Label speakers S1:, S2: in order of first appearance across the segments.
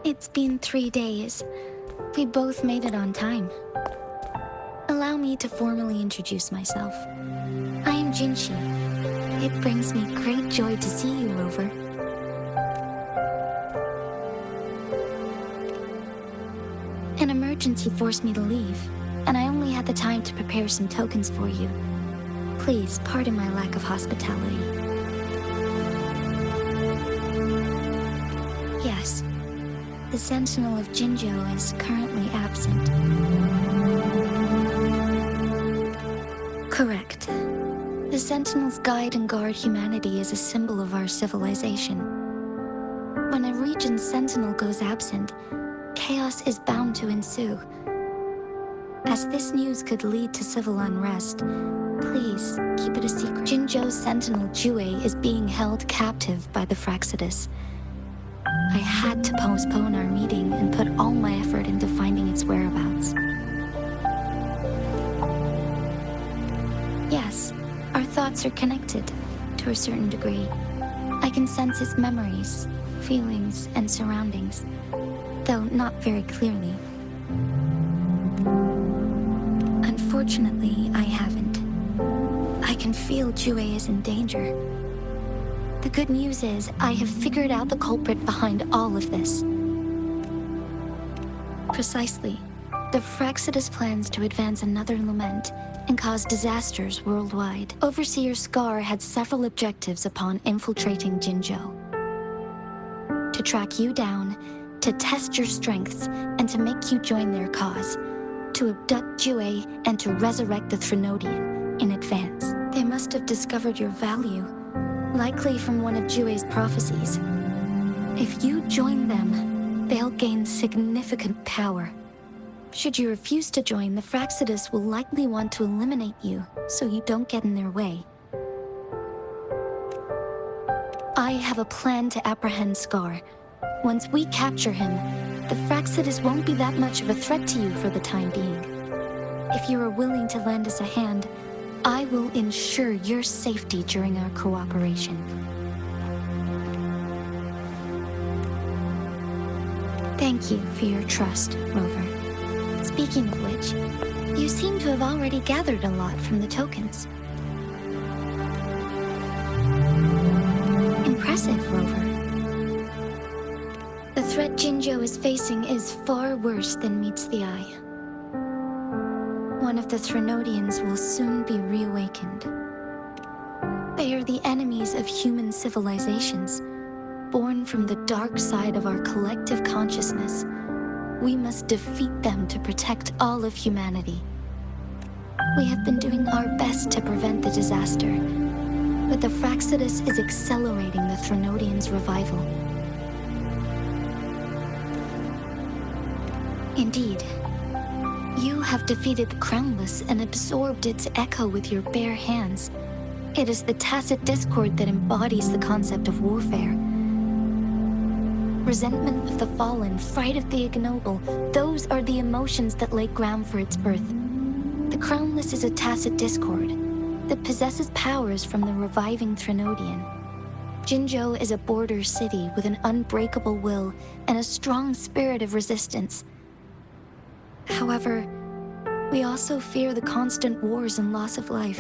S1: It's been 3 days. We both made it on time. Allow me to formally introduce myself. I am Jinshi. It brings me great joy to see you, Rover. An emergency forced me to leave, and I only had the time to prepare some tokens for you. Please pardon my lack of hospitality. Yes, the Sentinel of Jinzhou is currently absent. Correct. The Sentinels guide and guard humanity as a symbol of our civilization. When a region's Sentinel goes absent, chaos is bound to ensue. As this news could lead to civil unrest, please keep it a secret. Jinzhou's Sentinel Jue is being held captive by the Fraxidus. I had to postpone our meeting and put all my effort into finding its whereabouts. Yes, our thoughts are connected, to a certain degree. I can sense its memories, feelings, and surroundings, though not very clearly. Unfortunately, I haven't. I can feel Jue is in danger. The good news is, I have figured out the culprit behind all of this. Precisely. The Fraxidus plans to advance another lament and cause disasters worldwide. Overseer Scar had several objectives upon infiltrating Jinzhou. To track you down, to test your strengths, and to make you join their cause. To abduct Jue and to resurrect the Threnodian in advance. They must have discovered your value, likely from one of Jue's prophecies. If you join them, they'll gain significant power. Should you refuse to join, the Fraxidus will likely want to eliminate you, so you don't get in their way. I have a plan to apprehend Scar. Once we capture him, the Fraxidus won't be that much of a threat to you for the time being. If you are willing to lend us a hand, I will ensure your safety during our cooperation. Thank you for your trust, Rover. Speaking of which, you seem to have already gathered a lot from the tokens. Impressive, Rover. The threat Jinzhou is facing is far worse than meets the eye. One of the Threnodians will soon be reawakened. They are the enemies of human civilizations, born from the dark side of our collective consciousness. We must defeat them to protect all of humanity. We have been doing our best to prevent the disaster, but the Fraxidus is accelerating the Threnodians' revival. Indeed. You have defeated the Crownless and absorbed its echo with your bare hands. It is the tacit discord that embodies the concept of warfare. Resentment of the fallen, fright of the ignoble, those are the emotions that lay ground for its birth. The Crownless is a tacit discord that possesses powers from the reviving Threnodian. Jinzhou is a border city with an unbreakable will and a strong spirit of resistance. However, we also fear the constant wars and loss of life,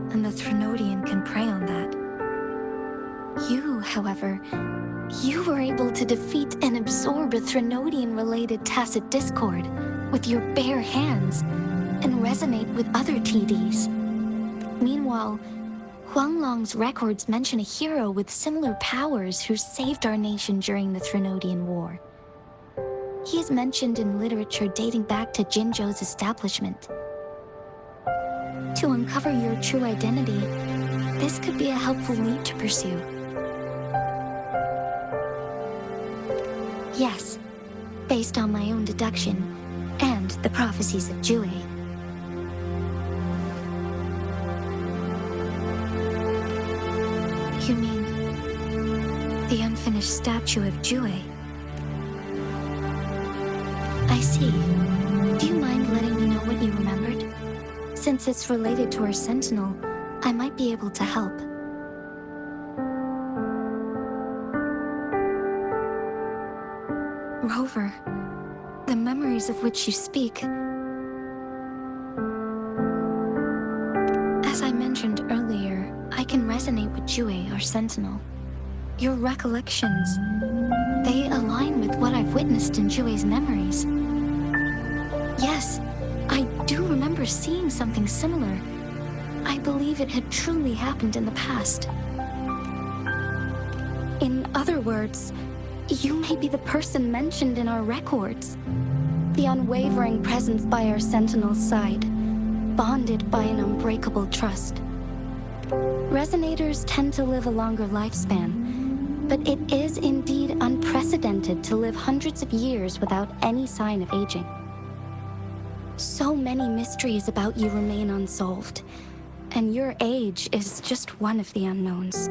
S1: and the Threnodian can prey on that. You, however, you were able to defeat and absorb a Threnodian-related tacit discord with your bare hands and resonate with other TDs. Meanwhile, Huanglong's records mention a hero with similar powers who saved our nation during the Threnodian War. He is mentioned in literature dating back to Jinzhou's establishment. To uncover your true identity, this could be a helpful lead to pursue. Yes, based on my own deduction and the prophecies of Jue. You mean the unfinished statue of Jue? I see. Do you mind letting me know what you remembered? Since it's related to our Sentinel, I might be able to help. Rover, the memories of which you speak. As I mentioned earlier, I can resonate with Jue, our sentinel. Your recollections, they align with what I've witnessed in Jue's memories. Yes, I do remember seeing something similar. I believe it had truly happened in the past. In other words, you may be the person mentioned in our records. The unwavering presence by our sentinel's side, bonded by an unbreakable trust. Resonators tend to live a longer lifespan, but it is indeed unprecedented to live hundreds of years without any sign of aging. So many mysteries about you remain unsolved, and your age is just one of the unknowns.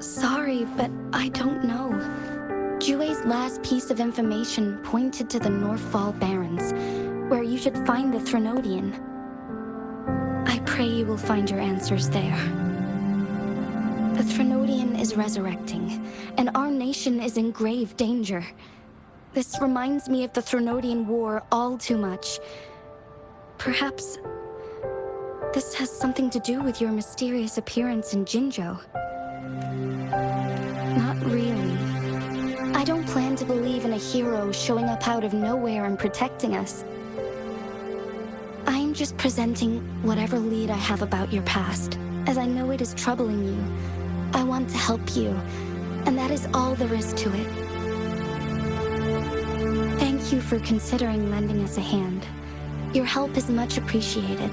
S1: Sorry, but I don't know. Jue's last piece of information pointed to the Northfall Barrens, where you should find the Threnodian. I pray you will find your answers there. The Threnodian is resurrecting, and our nation is in grave danger. This reminds me of the Threnodian War all too much. Perhaps this has something to do with your mysterious appearance in Jinzhou. Not really. I don't plan to believe in a hero showing up out of nowhere and protecting us. I'm just presenting whatever lead I have about your past, as I know it is troubling you. I want to help you, and that is all there is to it. Thank you for considering lending us a hand. Your help is much appreciated.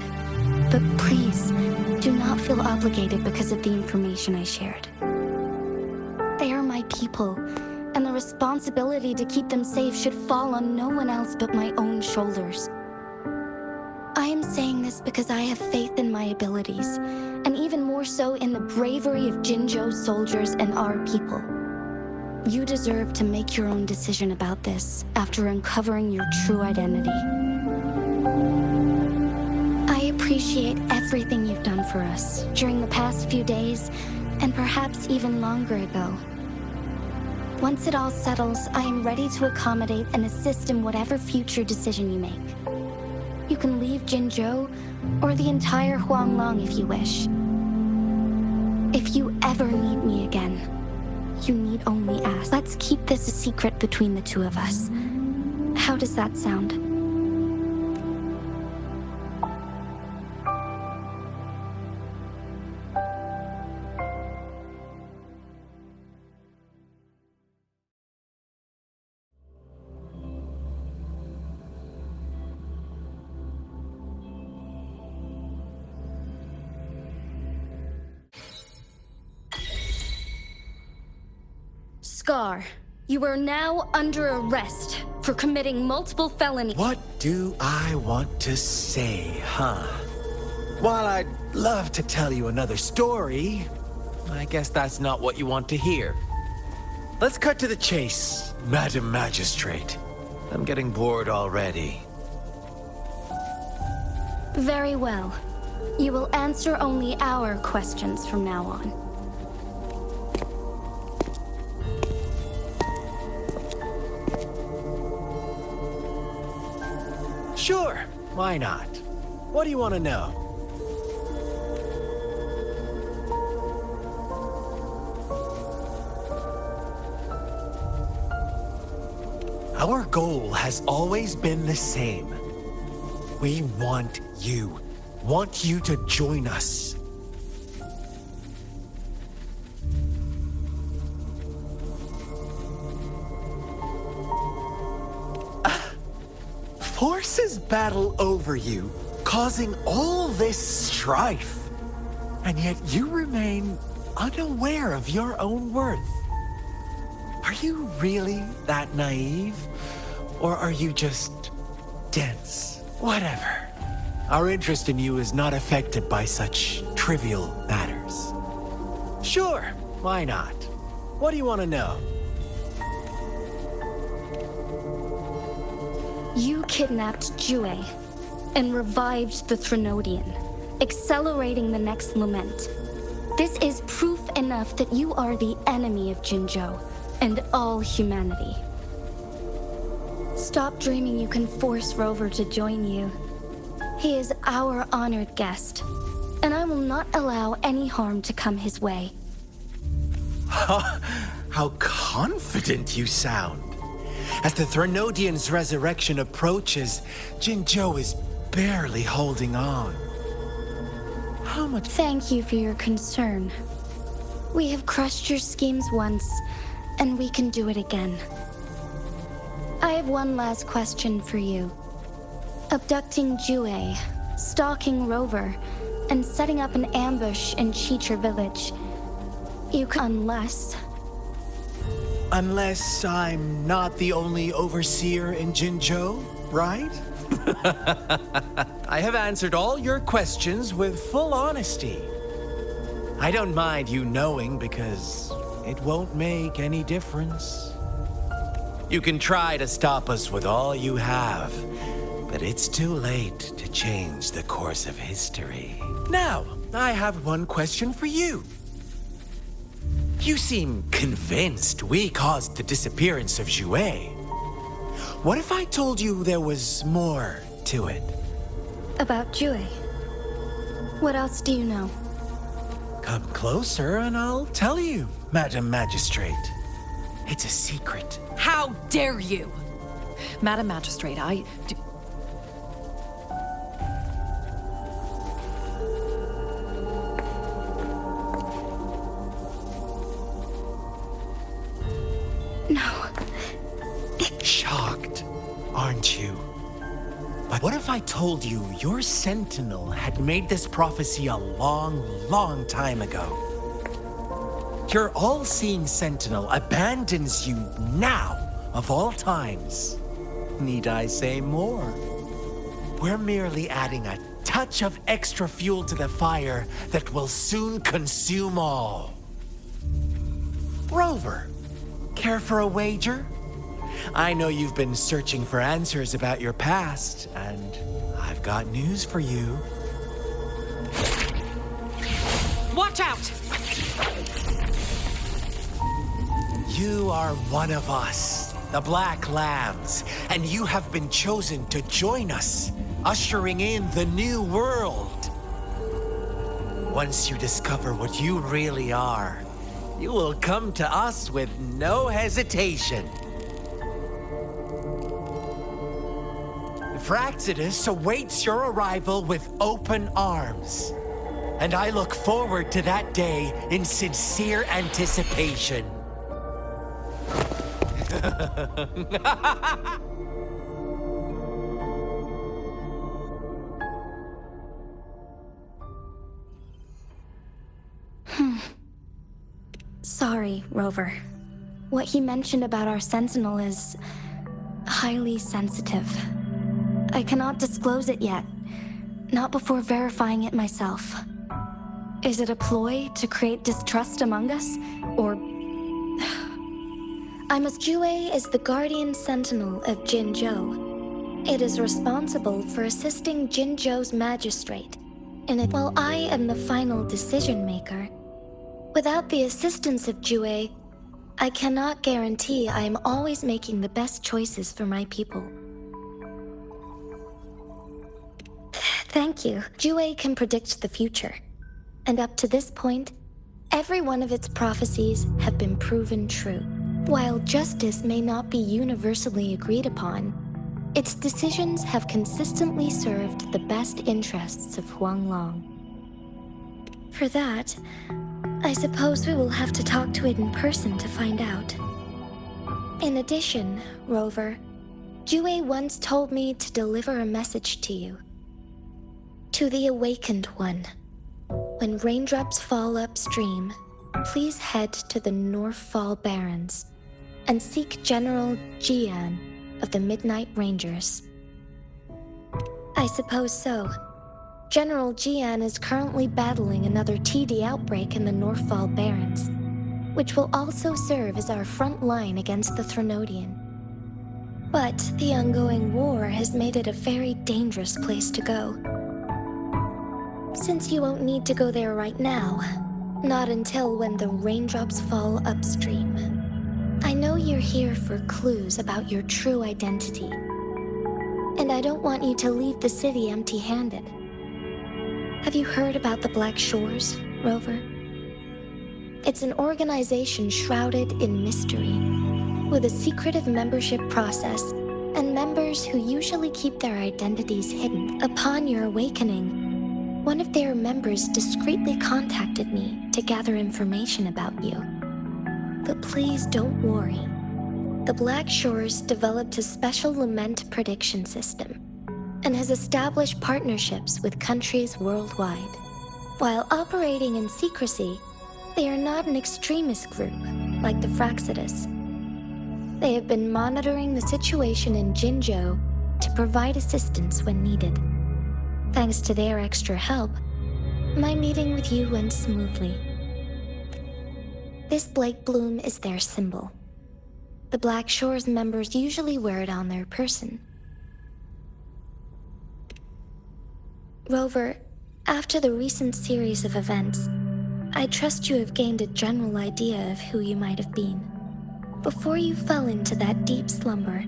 S1: But please, do not feel obligated because of the information I shared. They are my people, and the responsibility to keep them safe should fall on no one else but my own shoulders. I am saying this because I have faith in my abilities, and even more so in the bravery of Jinzhou's soldiers and our people. You deserve to make your own decision about this after uncovering your true identity. I appreciate everything you've done for us during the past few days, and perhaps even longer ago. Once it all settles, I am ready to accommodate and assist in whatever future decision you make. You can leave Jinzhou, or the entire Huanglong if you wish. If you ever need me again, you need only ask. Let's keep this a secret between the two of us. How does that sound? Scar, you are now under arrest for committing multiple felonies.
S2: What do I want to say, huh? While I'd love to tell you another story, I guess that's not what you want to hear. Let's cut to the chase, Madam Magistrate. I'm getting bored already.
S1: Very well. You will answer only our questions from now on.
S2: Sure, why not? What do you want to know? Our goal has always been the same. We want you to join us. Forces battle over you, causing all this strife. And yet you remain unaware of your own worth. Are you really that naive? Or are you just dense? Whatever. Our interest in you is not affected by such trivial matters. Sure, why not? What do you want to know?
S1: You kidnapped Jue and revived the Threnodian, accelerating the next lament. This is proof enough that you are the enemy of Jinzhou and all humanity. Stop dreaming you can force Rover to join you. He is our honored guest, and I will not allow any harm to come his way.
S2: How confident you sound. As the Threnodian's resurrection approaches, Jinzhou is barely holding on. How much—
S1: Thank you for your concern. We have crushed your schemes once, and we can do it again. I have one last question for you. Abducting Jue, stalking Rover, and setting up an ambush in Cheecher village. You can—
S2: Unless I'm not the only overseer in Jinzhou, right? I have answered all your questions with full honesty. I don't mind you knowing because it won't make any difference. You can try to stop us with all you have, but it's too late to change the course of history. Now, I have one question for you. You seem convinced we caused the disappearance of Jue. What if I told you there was more to it?
S1: About Jue. What else do you know?
S2: Come closer and I'll tell you, Madam Magistrate. It's a secret.
S3: How dare you! Madam Magistrate,
S1: No.
S2: Shocked, aren't you? But what if I told you your sentinel had made this prophecy a long, long time ago? Your all-seeing sentinel abandons you now, of all times. Need I say more? We're merely adding a touch of extra fuel to the fire that will soon consume all. Rover, care for a wager? I know you've been searching for answers about your past, and I've got news for you.
S3: watch out!
S2: You are one of us, the Black Lambs, and you have been chosen to join us, ushering in the new world. Once you discover what you really are, you will come to us with no hesitation. Fraxidus awaits your arrival with open arms, and I look forward to that day in sincere anticipation.
S1: Sorry, Rover. What he mentioned about our sentinel is highly sensitive. I cannot disclose it yet, not before verifying it myself. Is it a ploy to create distrust among us, or... Jue is the guardian sentinel of Jinzhou. It is responsible for assisting Jinzhou's magistrate, and while I am the final decision maker, without the assistance of Jue, I cannot guarantee I am always making the best choices for my people. Thank you. Jue can predict the future. And up to this point, every one of its prophecies have been proven true. While justice may not be universally agreed upon, its decisions have consistently served the best interests of Huanglong. For that, I suppose we will have to talk to it in person to find out. In addition, Rover, Jue once told me to deliver a message to you. To the Awakened One. When raindrops fall upstream, please head to the Northfall Barrens and seek General Jian of the Midnight Rangers. I suppose so. General Jian is currently battling another TD outbreak in the Northfall Barrens, which will also serve as our front line against the Threnodian. But the ongoing war has made it a very dangerous place to go. Since you won't need to go there right now, Not until when the raindrops fall upstream. I know you're here for clues about your true identity. And I don't want you to leave the city empty-handed. Have you heard about the Black Shores, Rover? It's an organization shrouded in mystery, with a secretive membership process and members who usually keep their identities hidden. Upon your awakening, one of their members discreetly contacted me to gather information about you. But please don't worry. The Black Shores developed a special lament prediction system and has established partnerships with countries worldwide. While operating in secrecy, they are not an extremist group like the Fraxidus. They have been monitoring the situation in Jinzhou to provide assistance when needed. Thanks to their extra help, my meeting with you went smoothly. This Blake Bloom is their symbol. The Black Shores members usually wear it on their person. Rover, after the recent series of events, I trust you have gained a general idea of who you might have been. Before you fell into that deep slumber,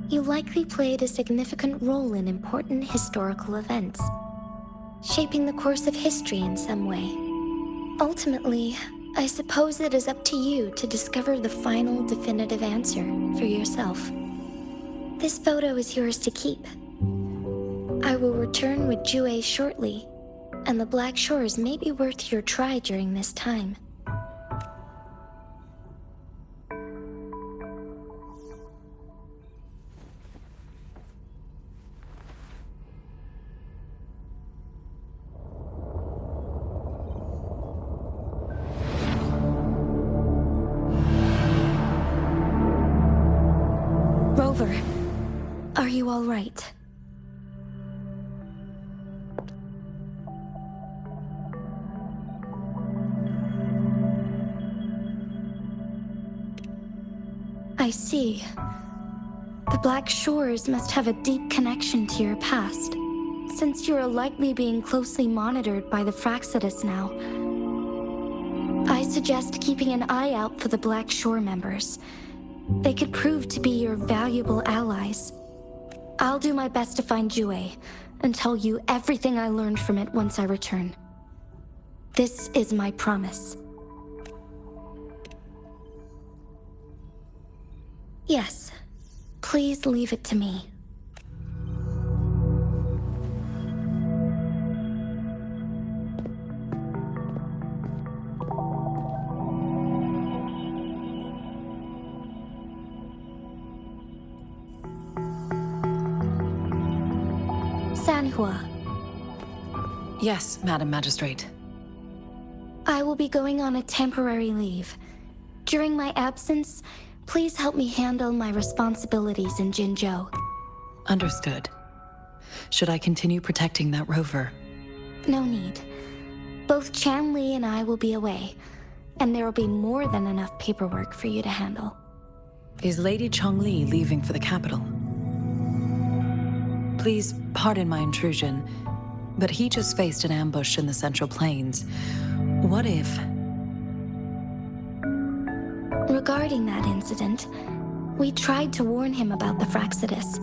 S1: you likely played a significant role in important historical events, shaping the course of history in some way. Ultimately, I suppose it is up to you to discover the final definitive answer for yourself. This photo is yours to keep. I will return with Jue shortly, and the Black Shores may be worth your try during this time. Rover, are you all right? I see. The Black Shores must have a deep connection to your past, since you are likely being closely monitored by the Fraxidus now. I suggest keeping an eye out for the Black Shore members. They could prove to be your valuable allies. I'll do my best to find Jue and tell you everything I learned from it once I return. This is my promise. Yes, please leave it to me. Sanhua.
S3: Yes, Madam Magistrate.
S1: I will be going on a temporary leave. During my absence, please help me handle my responsibilities in Jinzhou.
S3: Understood. Should I continue protecting that rover?
S1: No need. Both Chan Li and I will be away, and there will be more than enough paperwork for you to handle.
S3: Is Lady Chongli leaving for the capital? Please pardon my intrusion, but he just faced an ambush in the Central Plains. What if...
S1: Regarding that incident, we tried to warn him about the Fraxidus,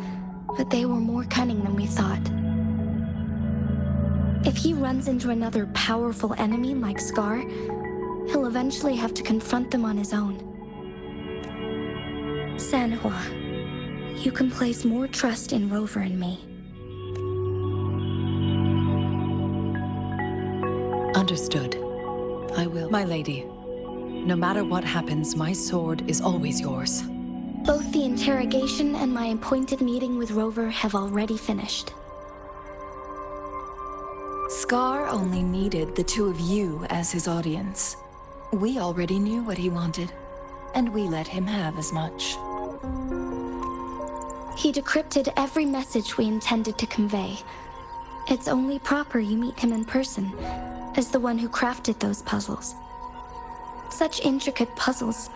S1: but they were more cunning than we thought. If he runs into another powerful enemy like Scar, he'll eventually have to confront them on his own. Sanhua, you can place more trust in Rover and me.
S3: Understood. I will. My lady, no matter what happens, my sword is always yours.
S1: Both the interrogation and my appointed meeting with Rover have already finished.
S4: Scar only needed the two of you as his audience. We already knew what he wanted, and we let him have as much.
S1: He decrypted every message we intended to convey. It's only proper you meet him in person, as the one who crafted those puzzles. Such intricate puzzles.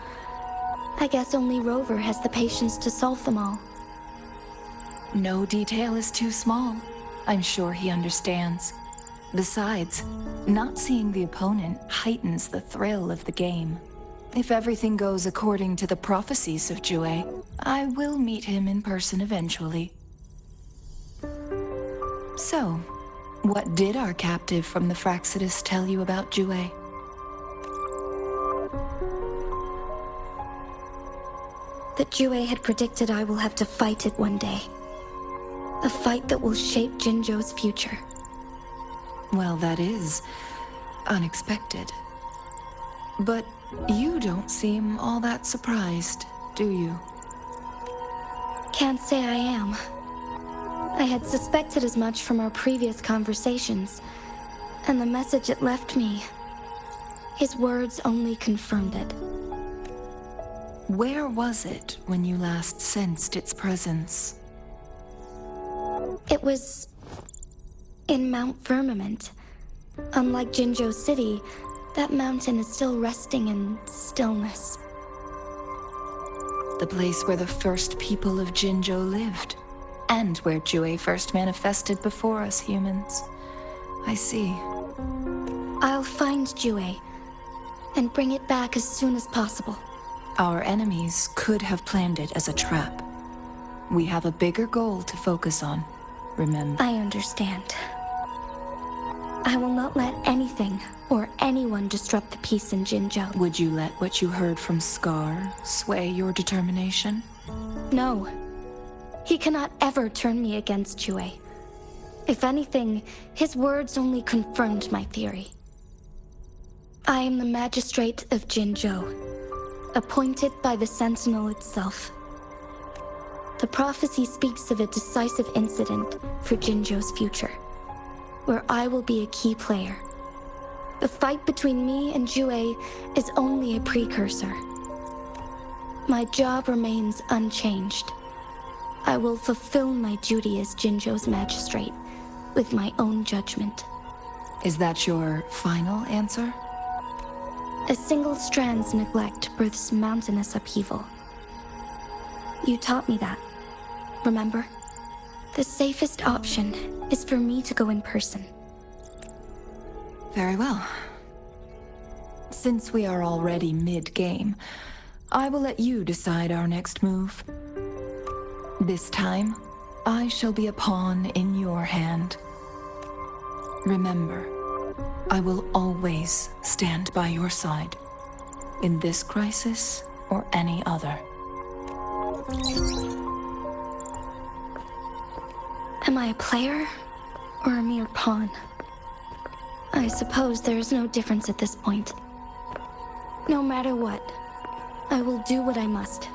S1: I guess only Rover has the patience to solve them all.
S4: No detail is too small. I'm sure he understands. Besides, not seeing the opponent heightens the thrill of the game. If everything goes according to the prophecies of Jue, I will meet him in person eventually. So, what did our captive from the Fraxidus tell you about Jue?
S1: That Jue had predicted I will have to fight it one day. A fight that will shape Jinzhou's future.
S4: Well, that is unexpected. But you don't seem all that surprised, do you?
S1: Can't say I am. I had suspected as much from our previous conversations, and the message it left me, his words only confirmed it.
S4: Where was it when you last sensed its presence?
S1: It was in Mount Firmament. Unlike Jinzhou City, that mountain is still resting in stillness.
S4: The place where the first people of Jinzhou lived, and where Jue first manifested before us humans. I see.
S1: I'll find Jue and bring it back as soon as possible.
S4: Our enemies could have planned it as a trap. We have a bigger goal to focus on, remember?
S1: I understand. I will not let anything or anyone disrupt the peace in Jinzhou.
S4: Would you let what you heard from Scar sway your determination?
S1: No. He cannot ever turn me against Jue. If anything, his words only confirmed my theory. I am the magistrate of Jinzhou, appointed by the Sentinel itself. The prophecy speaks of a decisive incident for Jinzhou's future, where I will be a key player. The fight between me and Jue is only a precursor. My job remains unchanged. I will fulfill my duty as Jinzhou's magistrate with my own judgment.
S4: Is that your final answer?
S1: A single strand's neglect births mountainous upheaval. You taught me that, remember? The safest option is for me to go in person.
S4: Very well. Since we are already mid-game, I will let you decide our next move. This time, I shall be a pawn in your hand. Remember, I will always stand by your side, in this crisis or any other.
S1: Am I a player or a mere pawn? I suppose there is no difference at this point. No matter what, I will do what I must.